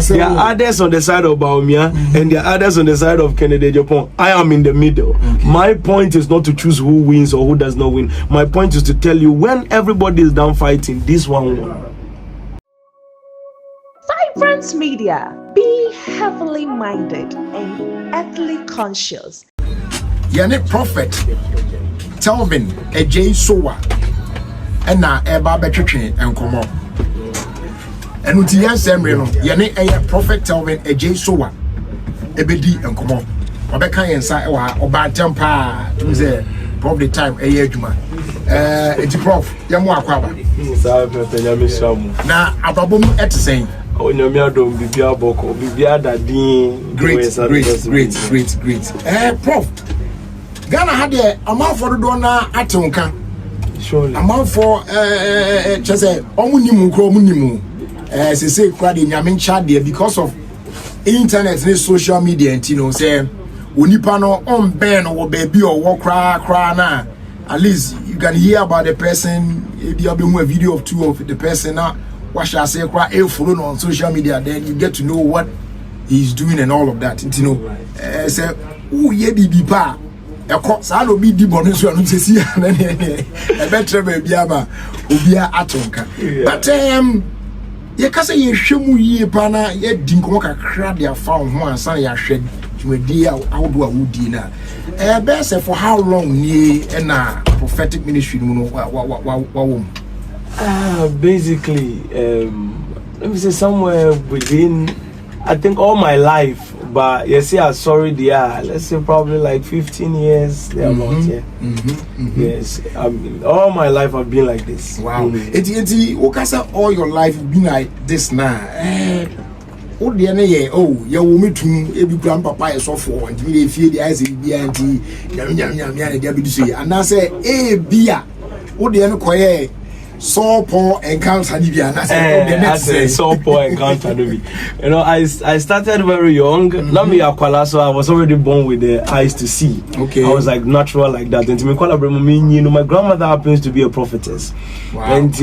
There are others on the side of BAWUMIA and there are others on the side of Kennedy Japan. I am in the middle. My point is not to choose who wins or who does not win. My point is to tell you when everybody is done fighting, this one won. Vibrant Media, be heavily minded and ethically conscious. Yane prophet Telven Adjei Sowah and na eba betwetwe enkomo enu ti yansem no yane prophet Telven Adjei Sowah ebedi enkomo obeka yensa ewa oba tempa to say prof the time adwuma eti prof yamu akwaba sa petanya mishamu na ababom etsen onyamia dom bibia boko bibia dadin great prof Ghana had a amount for the donor at Tonka. Surely. Amount for Chase Omunimu, as they say, Cradi Yamin Chad there because of internet and social media, and you know, say, Unipano on Ben or baby or walk cry now. At least you can hear about the person, if you have been a video of two of the person now. What shall I say? Cry follow on social media, then you get to know what he's doing and all of that. You know, say, oh, yeah, BB. I don't be the bonus one to see a better baby ama ubia atonka. But you can say you shumu ye pana ye dinkoka crab ya found one son ya shed to a dear outdoor woodina. Best for how long ye and prophetic ministry basically let me say somewhere within I think all my life. But you see, I'm sorry, let's say probably like 15 years thereabouts. Yes, all my life I've been like this. Wow. All your life you've been like this now. Oh, dear, oh, your woman too, every grandpapa is off for, and they feel the eyes in the auntie, and I say, eh, beer. Oh, dear, quiet. So poor encounter so poor encounter. You know, I started very young. Not me akwala, so I was already born with the eyes to see. Okay. I was like natural like that. And to me, you know, my grandmother happens to be a prophetess. Wow. And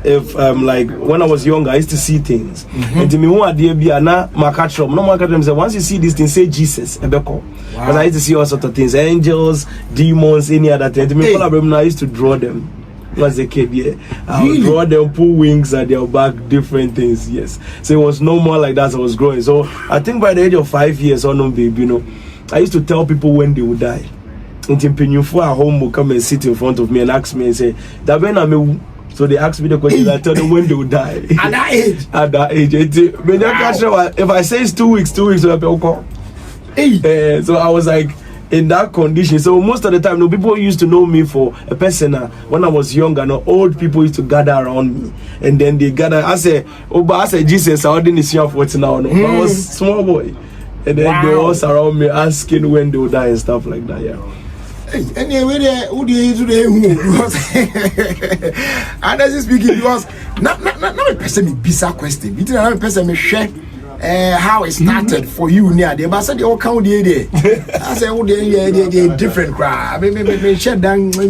if like when I was younger, I used to see things. And to me, who are there be na makatrom? No makatrom say once you see this thing, say Jesus. Because I used to see all sorts of things, angels, demons, any other thing. To me, I used to draw them. Was a kid, yeah. I would draw them, pull wings at their back, different things, yes. So it was no more like that as I was growing. So I think by the age of 5 years or no, baby, you know, I used to tell people when they would die. And for at home will come and sit in front of me and ask me and say, that when I'm so they asked me the question, I tell them when they would die. At that age? At that age. If I say it's 2 weeks, I'll call. So I was like, in that condition. So most of the time, people used to know me for a person. When I was younger, old people used to gather around me, and then they gather. I say Jesus, I didn't see what now. I was small boy, and then they all surround me, asking when they would die and stuff like that. Yeah. Anyway, who do you today? And as speaking, because not a person with bizarre question. You know, a person may share. How it started for you near there, but I said they all count the day. I said, oh, they're different crowd. Maybe shut down. But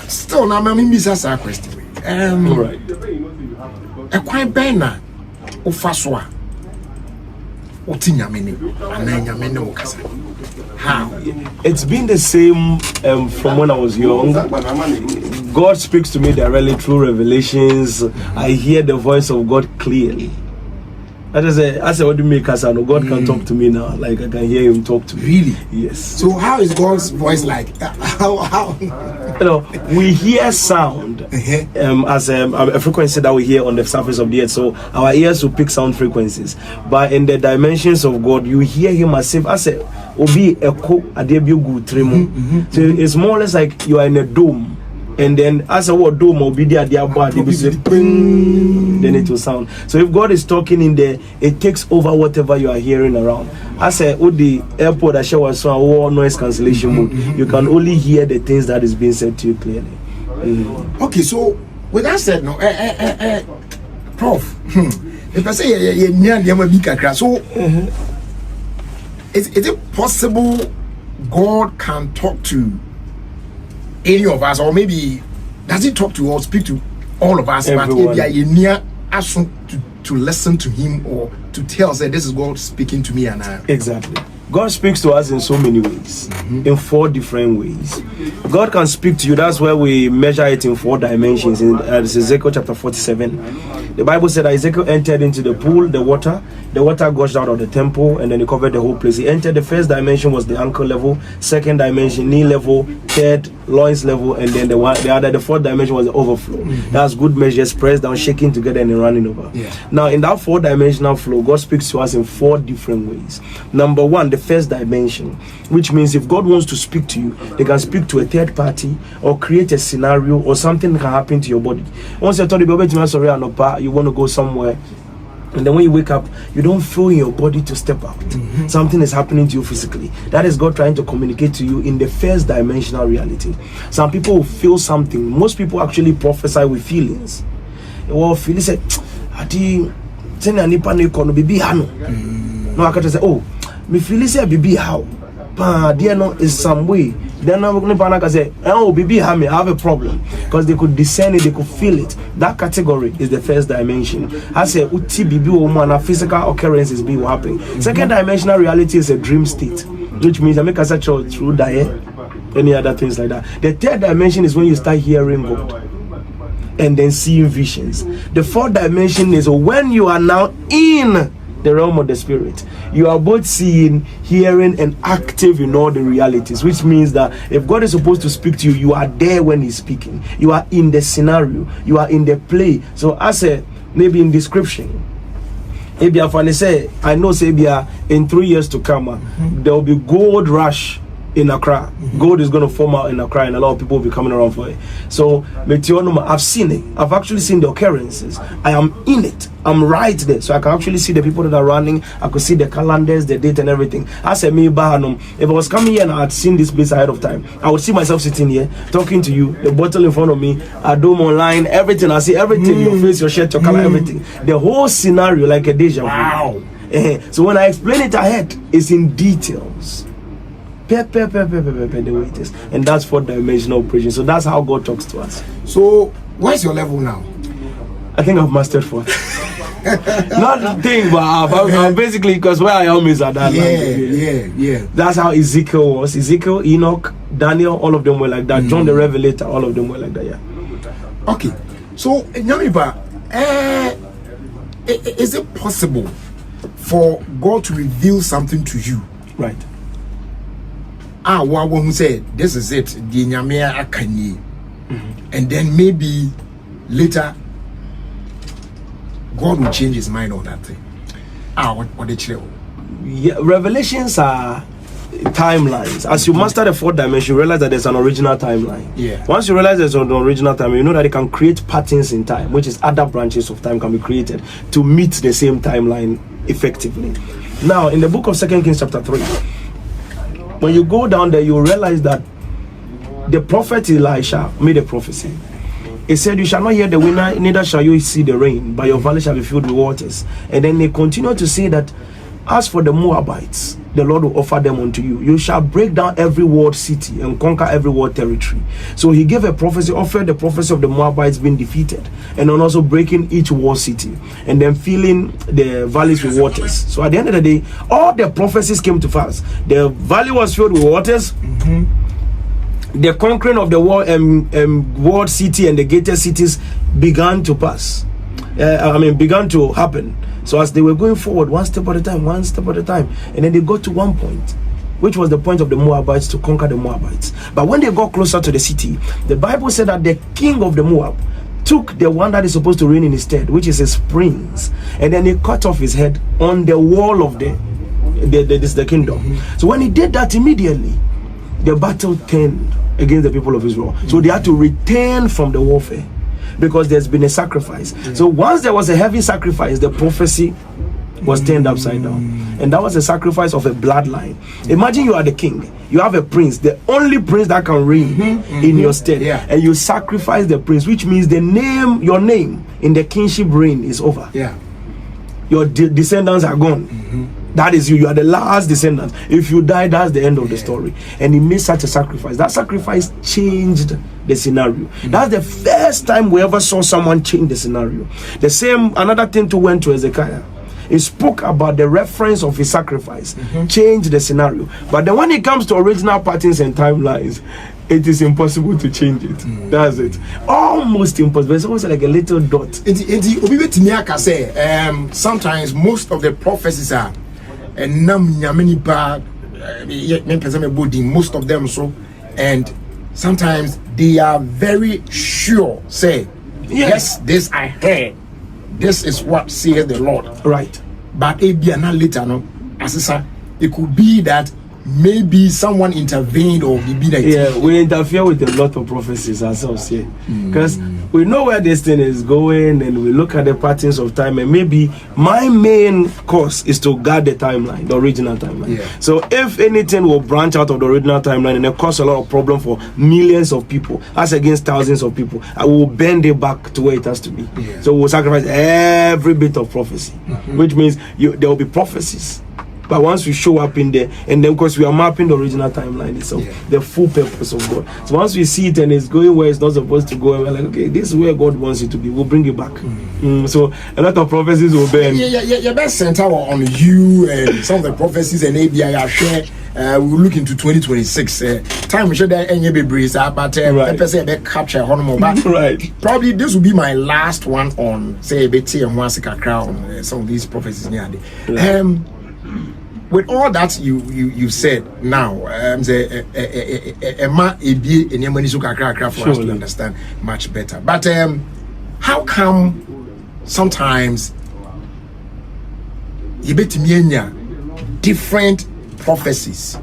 still, now I'm miss a question. Right. A quite banner of Faswa. How? It's been the same from when I was young. God speaks to me directly through revelations. I hear the voice of God clearly. I said, what do you make us? I know God can talk to me now. Like I can hear Him talk to me. Really? Yes. So how is God's voice like? How? You know, we hear sound as a frequency that we hear on the surface of the earth. So our ears will pick sound frequencies. But in the dimensions of God, you hear Him as if obi echo adebiugu tremo. So it's more or less like you are in a dome. And then as a word dome will be there, then it will sound. So if God is talking in there, it takes over whatever you are hearing around. As a the airport, I show us noise cancellation mode. You can only hear the things that is being said to you clearly. Okay, so with that said, no, Prof, if I say so, is it possible God can talk to any of us, or maybe does He talk to or speak to all of us, Everyone. but if near us to listen to him or to tell us that this is God speaking to me and I. Exactly. God speaks to us in so many ways, in 4 different ways. God can speak to you. That's why we measure it in 4 dimensions. In Ezekiel chapter 47, the Bible said that Ezekiel entered into the pool, the water gushed out of the temple, and then he covered the whole place. He entered. The first dimension was the ankle level, second dimension knee level, third loins level, and then the 4th dimension was the overflow. That's good measures pressed down, shaking together, and running over. Now in that 4-dimensional flow, God speaks to us in 4 different ways. Number 1, the first dimension, which means if God wants to speak to you, they can speak to a third party or create a scenario or something can happen to your body. Once you're told you want to go somewhere, and then when you wake up, you don't feel in your body to step out. Something is happening to you physically. That is God trying to communicate to you in the first dimensional reality. Some people will feel something. Most people actually prophesy with feelings. Well, feelings say, "Adi, tena nipa ne kono bibi hano." No, I can say, "Oh, me feelings say bibi how." Pa, there no is some way. Then no nipa can say, "Oh, bibi hame, I have a problem," because they could discern it, they could feel it. That category is the first dimension. I say, "Uti bibi woman, physical occurrences be happening." Second dimensional reality is a dream state, which means I make a search through diet, any other things like that. The third dimension is when you start hearing God and then seeing visions. The 4th dimension is when you are now in the realm of the spirit. You are both seeing, hearing, and active in all the realities, which means that if God is supposed to speak to you, you are there when he's speaking. You are in the scenario, you are in the play. So as a maybe in description, maybe I say, I know say in 3 years to come, there will be gold rush in Accra. Gold is going to form out in Accra, and a lot of people will be coming around for it. So Meteonoma, I've seen it. I've actually seen the occurrences. I am in it. I'm right there, so I can actually see the people that are running. I could see the calendars, the date, and everything. I said, me Bahanum, if I was coming here and I had seen this place ahead of time, I would see myself sitting here talking to you, the bottle in front of me, I do online, everything. I see everything, your face, your shirt, your color, everything. The whole scenario like a deja vu. Wow. So when I explain it ahead, it's in details. The way it is. And that's 4-dimensional operation. So that's how God talks to us. So where's your level now? I think I've mastered 4. Not the thing, but I've basically, because where I am is at that level. Yeah. That's how Ezekiel was. Ezekiel, Enoch, Daniel, all of them were like that. John the Revelator, all of them were like that. Yeah. Okay. So Nyamiba, is it possible for God to reveal something to you? Right. One who said this is it, the Nyamia Akanye, and then maybe later God will change his mind on that thing. What the chill? Yeah, revelations are timelines. As you master the 4th dimension, you realize that there's an original timeline. Yeah. Once you realize there's an original timeline, you know that it can create patterns in time, which is other branches of time can be created to meet the same timeline effectively. Now, in the book of 2 Kings chapter 3, when you go down there, you realize that the prophet Elisha made a prophecy. He said, "You shall not hear the wind, neither shall you see the rain, but your valley shall be filled with waters." And then they continue to say that, "As for the Moabites, the Lord will offer them unto you. You shall break down every walled city and conquer every walled territory." So he gave a prophecy, offered the prophecy of the Moabites being defeated, and then also breaking each walled city, and then filling the valleys with waters. So at the end of the day, all the prophecies came to pass. The valley was filled with waters. The conquering of the walled city and the gated cities began to pass. Began to happen. So as they were going forward, one step at a time, and then they got to one point, which was the point of the Moabites to conquer the Moabites. But when they got closer to the city, the Bible said that the king of the Moab took the one that is supposed to reign in his stead, which is his prince, and then he cut off his head on the wall of the kingdom. So when he did that, immediately the battle turned against the people of Israel. So they had to return from the warfare, because there's been a sacrifice. So once there was a heavy sacrifice, the prophecy was turned upside down, and that was a sacrifice of a bloodline. Imagine you are the king, you have a prince, the only prince that can reign in your stead, and you sacrifice the prince, which means your name in the kingship reign is over. Your descendants are gone. That is you. You are the last descendant. If you die, that's the end of the story. And he made such a sacrifice. That sacrifice changed the scenario. That's the first time we ever saw someone change the scenario. The same, another thing to went to Hezekiah. He spoke about the reference of his sacrifice, changed the scenario. But then when it comes to original patterns and timelines, it is impossible to change it. That's it. Almost impossible. It's almost like a little dot. Sometimes most of the prophecies are most of them so, and sometimes they are very sure, say, yes, this I heard, this is what says the Lord. Right. But it be not later, no, as I it could be that maybe someone intervened or maybe that. Yeah, we interfere with a lot of prophecies ourselves here, because we know where this thing is going, and we look at the patterns of time, and maybe my main course is to guard the timeline, the original timeline. Yeah. So if anything will branch out of the original timeline and it cause a lot of problem for millions of people, as against thousands of people, I will bend it back to where it has to be. Yeah. So we'll sacrifice every bit of prophecy, which means there will be prophecies. But once we show up in there, and then because we are mapping the original timeline itself, the full purpose of God. So once we see it and it's going where it's not supposed to go, we're like, okay, this is where God wants it to be. We'll bring it back. So a lot of prophecies will bend. Yeah, best center on you and some of the prophecies and ABI I share. We'll look into 2026. Time we should any breeze, but capture Right. Probably this will be my last one on say Betty and Wasika crown. Some of these prophecies near. With all that you said now, for us to understand much better. But how come sometimes you bet different prophecies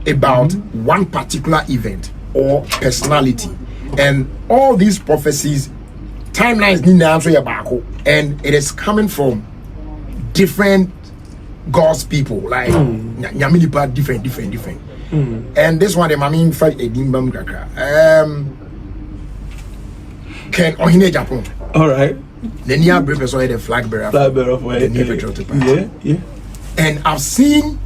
about one particular event or personality, and all these prophecies timelines need to answer your back, and it is coming from different God's people, like different. And this one, I mean, fight a dimbam kaka. Can Ohine Japan? All right. The near breakfast or the flag bearer. Yeah. And I've seen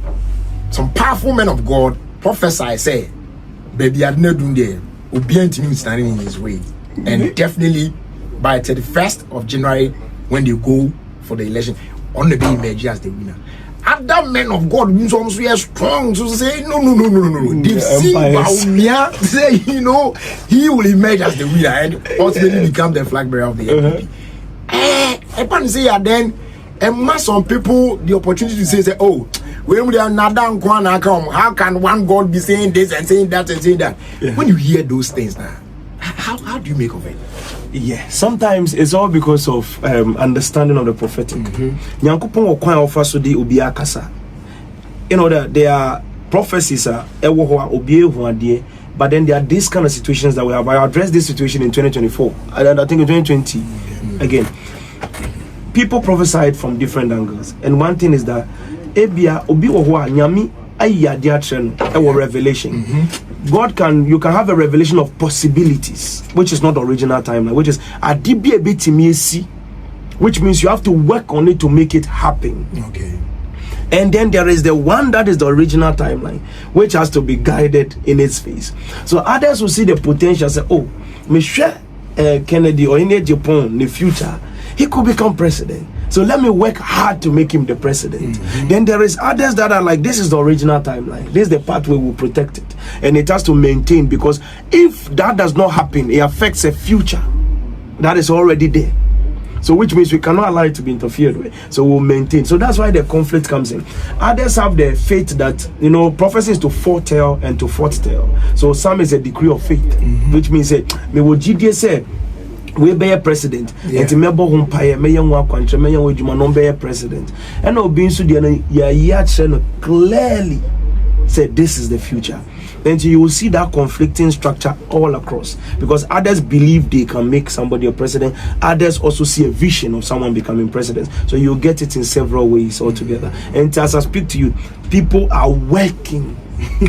some powerful men of God prophesy, say, baby, I've not done there. Obedient to standing in his way. And definitely by 31st of January, when they go for the election, on the being emerge as the winner. Other men of God means also strong to say no. They see BAWUMIA say, he will emerge as the winner and ultimately become the flag bearer of the NPP. Upon say then, and some people the opportunity to say, oh, when we are not down, how can one God be saying this and saying that and saying that? When you hear those things now, how do you make of it? Yeah, sometimes it's all because of understanding of the prophetic. Nyankopon okwan offer so de obi akasa. That there are prophecies ewo ho obi ehu ade, but then there are these kind of situations that we have. I addressed this situation in 2024 and I think in 2020 again. People prophesied from different angles, and one thing is that ebia obi wo ho nyami ayi ade atre no ewo revelation. You can have a revelation of possibilities, which is not the original timeline, which is a DBA, which means you have to work on it to make it happen. Okay. And then there is the one that is the original timeline, which has to be guided in its phase. So others will see the potential, say, oh, Michelle Kennedy or in Japan in the future, he could become president. So let me work hard to make him the president. Then there is others that are like, this is the original timeline. This is the pathway we will protect it. And it has to maintain, because if that does not happen, it affects a future that is already there. So which means we cannot allow it to be interfered with. So we'll maintain. So that's why the conflict comes in. Others have the faith that, prophecy is to foretell and to foretell. So some is a degree of faith, which means me what GDA said, we be a president, and to member home pay me young country, me young juma no be a president. And no being so clearly said this is the future. Then you will see that conflicting structure all across, because others believe they can make somebody a president, others also see a vision of someone becoming president. So you'll get it in several ways altogether. And as I speak to you, people are working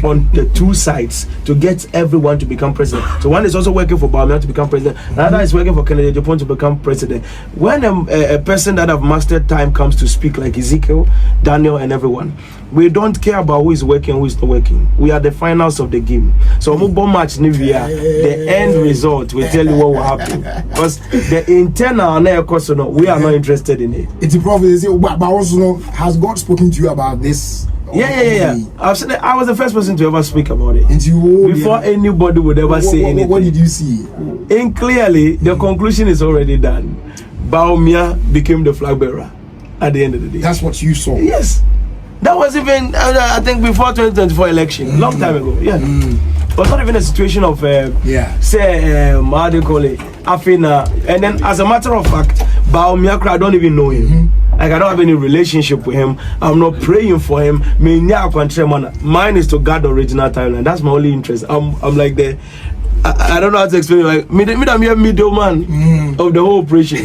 on the two sides to get everyone to become president. So one is also working for BAWUMIA to become president, another is working for Kennedy Japan to become president. When a person that have mastered time comes to speak, like Ezekiel, Daniel, and everyone, we don't care about who is working, who is not working. We are the finals of the game. So match Nivea, the end result will tell you what will happen. Because the internal we are not interested in it. It's a prophecy, but also has God spoken to you about this? Yeah. I've said I was the first person to ever speak about it. Before anybody would ever say anything. What did you see? And clearly, the conclusion is already done. BAWUMIA became the flag bearer at the end of the day. That's what you saw? Yes. That was even, I think, before 2024 election, long time ago. Yeah. It was not even a situation of, say, how do you call it, Afina. And then, as a matter of fact, BAWUMIA, I don't even know him. Like, I don't have any relationship with him. I'm not praying for him. Mine is to guard the original timeline. That's my only interest. I'm like the, I don't know how to explain it. Like, I'm a middleman of the whole operation.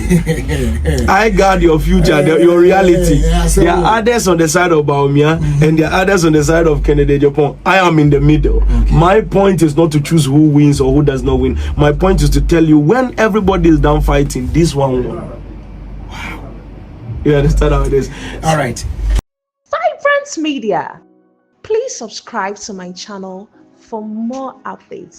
I guard your future, your reality. There are others on the side of BAWUMIA and there are others on the side of Kennedy Japan. I am in the middle. My point is not to choose who wins or who does not win. My point is to tell you when everybody is down fighting, this one won. Wow. You understand how it is? All right. Vibrant Media. Please subscribe to my channel for more updates.